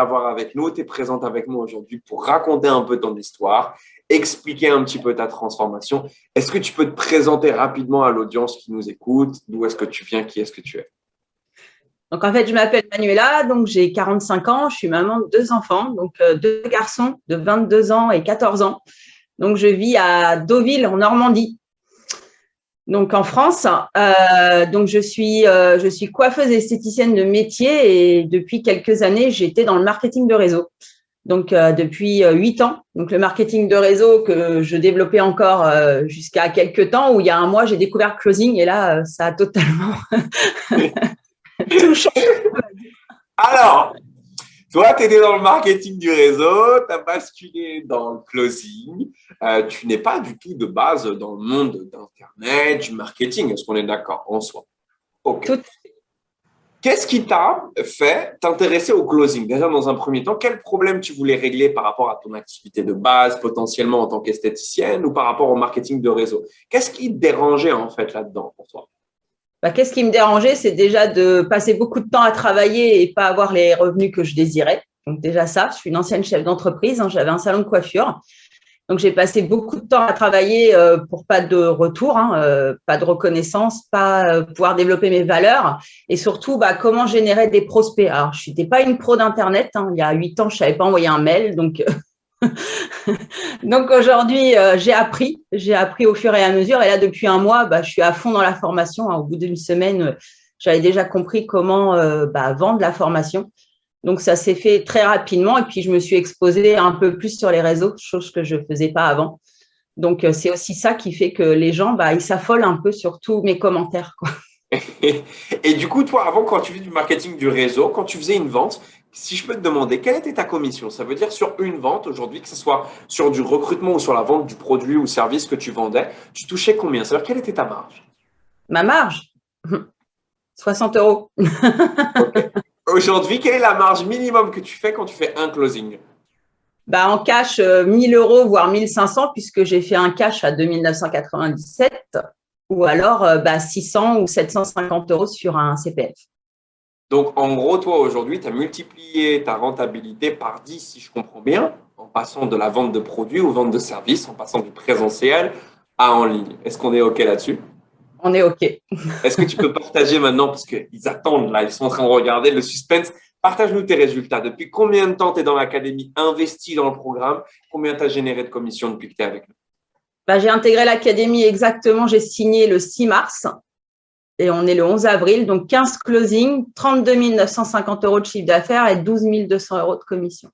avoir avec nous. Tu es présente avec nous aujourd'hui pour raconter un peu ton histoire, expliquer un petit peu ta transformation. Est-ce que tu peux te présenter rapidement à l'audience qui nous écoute? D'où est-ce que tu viens? Qui est-ce que tu es? Donc, en fait, je m'appelle Manuela, donc j'ai 45 ans, je suis maman de 2 enfants, donc 2 garçons de 22 ans et 14 ans. Donc, je vis à Deauville, en Normandie, donc en France. Donc, je suis coiffeuse esthéticienne de métier et depuis quelques années, j'étais dans le marketing de réseau. Donc, depuis 8 ans. Donc, le marketing de réseau que je développais encore jusqu'à quelques temps où il y a un mois, j'ai découvert le closing et là, ça a totalement tout changé. Alors, toi, tu étais dans le marketing du réseau, tu as basculé dans le closing. Tu n'es pas du tout de base dans le monde d'Internet, du marketing. Est-ce qu'on est d'accord en soi? OK. Tout. Qu'est-ce qui t'a fait t'intéresser au closing? Déjà, dans un premier temps, quel problème tu voulais régler par rapport à ton activité de base, potentiellement en tant qu'esthéticienne ou par rapport au marketing de réseau? Qu'est-ce qui te dérangeait en fait là-dedans pour toi? Qu'est-ce qui me dérangeait, c'est déjà de passer beaucoup de temps à travailler et pas avoir les revenus que je désirais. Donc déjà ça, je suis une ancienne chef d'entreprise, hein, j'avais un salon de coiffure. Donc j'ai passé beaucoup de temps à travailler pour pas de retour, hein, pas de reconnaissance, pas pouvoir développer mes valeurs et surtout comment générer des prospects. Alors je n'étais pas une pro d'Internet, hein, il y a 8 ans, je savais pas envoyer un mail, donc donc aujourd'hui, j'ai appris au fur et à mesure. Et là, depuis un mois, je suis à fond dans la formation, hein. Au bout d'une semaine, j'avais déjà compris comment vendre la formation. Donc, ça s'est fait très rapidement. Et puis, je me suis exposée un peu plus sur les réseaux, chose que je ne faisais pas avant. Donc, c'est aussi ça qui fait que les gens, ils s'affolent un peu sur tous mes commentaires, quoi. Et du coup, toi, avant, quand tu faisais du marketing du réseau, quand tu faisais une vente, si je peux te demander, quelle était ta commission? Ça veut dire sur une vente aujourd'hui, que ce soit sur du recrutement ou sur la vente du produit ou service que tu vendais, tu touchais combien? Ça veut dire quelle était ta marge? Ma marge, 60 euros. OK. Aujourd'hui, quelle est la marge minimum que tu fais quand tu fais un closing? En cash, 1000 euros, voire 1500, puisque j'ai fait un cash à 2997, ou alors 600 ou 750 euros sur un CPF. Donc, en gros, toi, aujourd'hui, tu as multiplié ta rentabilité par 10, si je comprends bien, en passant de la vente de produits aux ventes de services, en passant du présentiel à en ligne. Est-ce qu'on est OK là-dessus? On est OK. Est-ce que tu peux partager maintenant, parce qu'ils attendent là, ils sont en train de regarder le suspense. Partage-nous tes résultats. Depuis combien de temps tu es dans l'académie, investi dans le programme? Combien tu as généré de commissions depuis que tu es avec nous? J'ai intégré l'académie exactement, j'ai signé le 6 mars et on est le 11 avril. Donc, 15 closing, 32 950 euros de chiffre d'affaires et 12 200 euros de commission.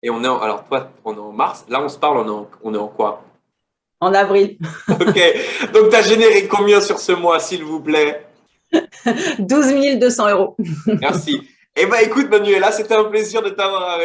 Et alors toi, on est en mars. Là, on se parle, on est en quoi? En avril. OK. Donc, tu as généré combien sur ce mois, s'il vous plaît? 12 200 euros. Merci. Eh bien, écoute, Manuela, c'était un plaisir de t'avoir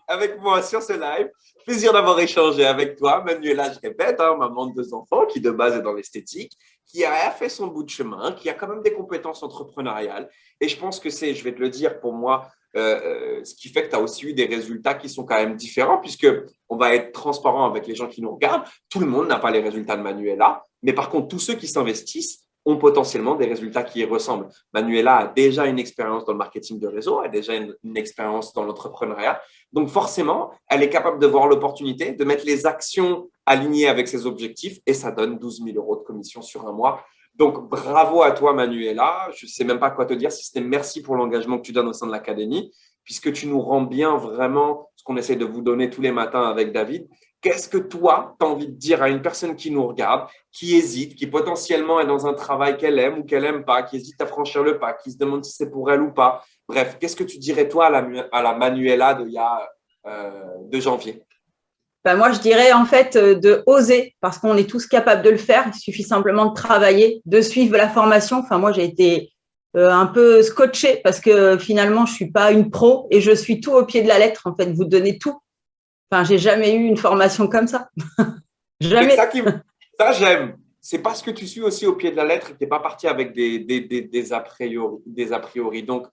avec moi sur ce live. Plaisir d'avoir échangé avec toi. Manuela, je répète, hein, maman de 2 enfants qui de base est dans l'esthétique, qui a fait son bout de chemin, qui a quand même des compétences entrepreneuriales. Et je pense que c'est, je vais te le dire, pour moi, ce qui fait que tu as aussi eu des résultats qui sont quand même différents, puisque on va être transparent avec les gens qui nous regardent. Tout le monde n'a pas les résultats de Manuela, mais par contre, tous ceux qui s'investissent ont potentiellement des résultats qui y ressemblent. Manuela a déjà une expérience dans le marketing de réseau, a déjà une expérience dans l'entrepreneuriat. Donc forcément, elle est capable de voir l'opportunité, de mettre les actions alignées avec ses objectifs et ça donne 12 000 euros de commission sur un mois. Donc bravo à toi, Manuela. Je ne sais même pas quoi te dire, si c'était merci pour l'engagement que tu donnes au sein de l'académie, puisque tu nous rends bien vraiment ce qu'on essaie de vous donner tous les matins avec David. Qu'est-ce que toi, tu as envie de dire à une personne qui nous regarde, qui hésite, qui potentiellement est dans un travail qu'elle aime ou qu'elle n'aime pas, qui hésite à franchir le pas, qui se demande si c'est pour elle ou pas? Bref, qu'est-ce que tu dirais toi à la Manuela de janvier? Moi, je dirais en fait de oser, parce qu'on est tous capables de le faire. Il suffit simplement de travailler, de suivre la formation. Enfin, moi, j'ai été un peu scotchée parce que finalement, je suis pas une pro et je suis tout au pied de la lettre. En fait, vous donnez tout. Enfin, j'ai jamais eu une formation comme ça. C'est Jamais. ça j'aime. C'est parce que tu suis aussi au pied de la lettre et que tu n'es pas parti avec des a priori. Donc,